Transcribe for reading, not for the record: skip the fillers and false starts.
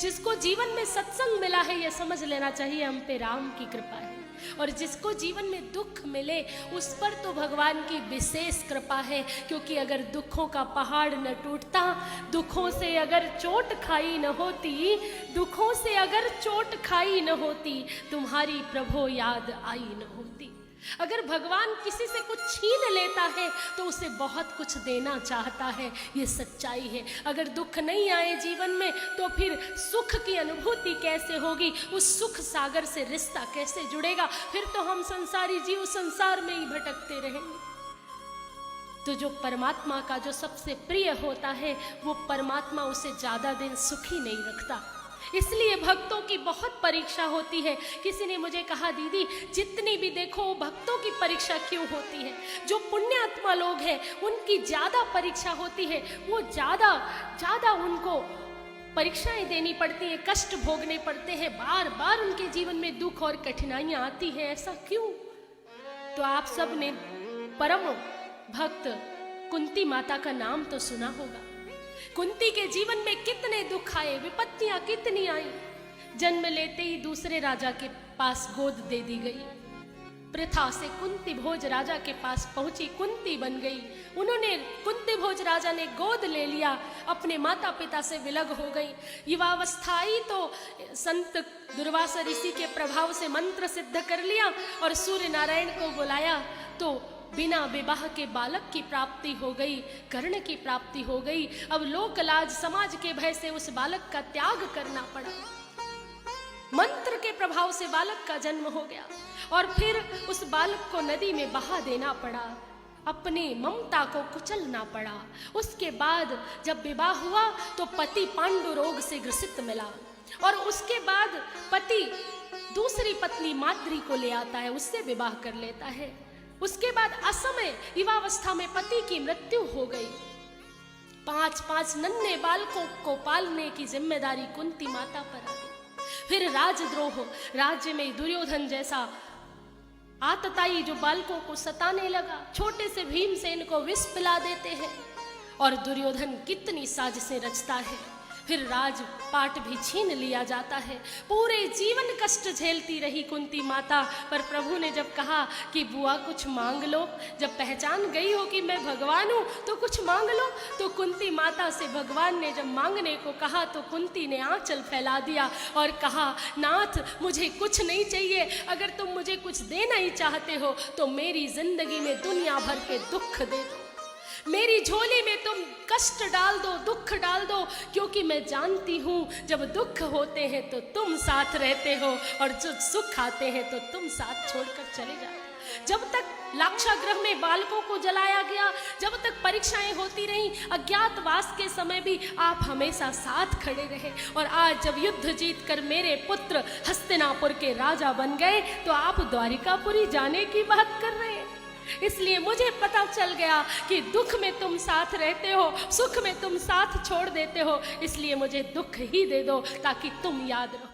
जिसको जीवन में सत्संग मिला है, ये समझ लेना चाहिए हम पे राम की कृपा है। और जिसको जीवन में दुख मिले उस पर तो भगवान की विशेष कृपा है, क्योंकि अगर दुखों का पहाड़ न टूटता, दुखों से अगर चोट खाई न होती, दुखों से अगर चोट खाई न होती, तुम्हारी प्रभु याद आई न होती। अगर भगवान किसी से कुछ छीन लेता है तो उसे बहुत कुछ देना चाहता है, ये सच्चाई है। अगर दुख नहीं आए जीवन में तो फिर सुख की अनुभूति कैसे होगी, उस सुख सागर से रिश्ता कैसे जुड़ेगा? फिर तो हम संसारी जीव संसार में ही भटकते रहेंगे। तो जो परमात्मा का जो सबसे प्रिय होता है, वो परमात्मा उसे ज्यादा दिन सुखी नहीं रखता। इसलिए भक्तों की बहुत परीक्षा होती है। किसी ने मुझे कहा, दीदी जितनी भी देखो भक्तों की परीक्षा क्यों होती है? जो पुण्यात्मा लोग हैं उनकी ज्यादा परीक्षा होती है, वो ज्यादा उनको परीक्षाएं देनी पड़ती हैं, कष्ट भोगने पड़ते हैं, बार बार उनके जीवन में दुख और कठिनाइयां आती हैं। ऐसा क्यों? तो आप सब ने परम भक्त कुंती माता का नाम तो सुना होगा। कुंती के जीवन में कितने दुख आए, विपत्तियां कितनी आई। जन्म लेते ही दूसरे राजा के पास गोद दे दी गई। प्रथा से कुंती भोज राजा के पास पहुंची, कुंती बन गई। कुंती भोज राजा ने गोद ले लिया, अपने माता पिता से विलग हो गई। युवावस्था आई तो संत दुर्वासा ऋषि के प्रभाव से मंत्र सिद्ध कर लिया और सूर्य नारायण को बुलाया, तो बिना विवाह के बालक की प्राप्ति हो गई, कर्ण की प्राप्ति हो गई। अब लोक लाज समाज के भय से उस बालक का त्याग करना पड़ा। मंत्र के प्रभाव से बालक का जन्म हो गया और फिर उस बालक को नदी में बहा देना पड़ा, अपनी ममता को कुचलना पड़ा। उसके बाद जब विवाह हुआ तो पति पांडु रोग से ग्रसित मिला और उसके बाद पति दूसरी पत्नी माद्री को ले आता है, उससे विवाह कर लेता है। उसके बाद असमय युवावस्था में पति की मृत्यु हो गई। 5 नन्हे बालकों को पालने की जिम्मेदारी कुंती माता पर आ गई। फिर राजद्रोह, राज्य में दुर्योधन जैसा आतताई जो बालकों को सताने लगा, छोटे से भीमसेन को विष पिला देते हैं और दुर्योधन कितनी साजिशें रचता है। फिर राजपाट भी छीन लिया जाता है। पूरे जीवन कष्ट झेलती रही कुंती माता, पर प्रभु ने जब कहा कि बुआ कुछ मांग लो, जब पहचान गई हो कि मैं भगवान हूँ तो कुछ मांग लो, तो कुंती माता से भगवान ने जब मांगने को कहा तो कुंती ने आंचल फैला दिया और कहा, नाथ मुझे कुछ नहीं चाहिए, अगर तुम मुझे कुछ देना ही चाहते हो तो मेरी जिंदगी में दुनिया भर के दुख दे दो, मेरी झोली में तुम कष्ट डाल दो, दुख डाल दो, क्योंकि मैं जानती हूँ जब दुख होते हैं तो तुम साथ रहते हो और जब सुख आते हैं तो तुम साथ छोड़कर चले जाते हो। जब तक लाक्षागृह में बालकों को जलाया गया, जब तक परीक्षाएं होती रहीं, अज्ञातवास के समय भी आप हमेशा साथ खड़े रहे। और आज जब युद्ध जीत कर मेरे पुत्र हस्तिनापुर के राजा बन गए तो आप द्वारिकापुरी जाने की बात कर रहे हैं। इसलिए मुझे पता चल गया कि दुख में तुम साथ रहते हो, सुख में तुम साथ छोड़ देते हो, इसलिए मुझे दुख ही दे दो ताकि तुम याद रहो।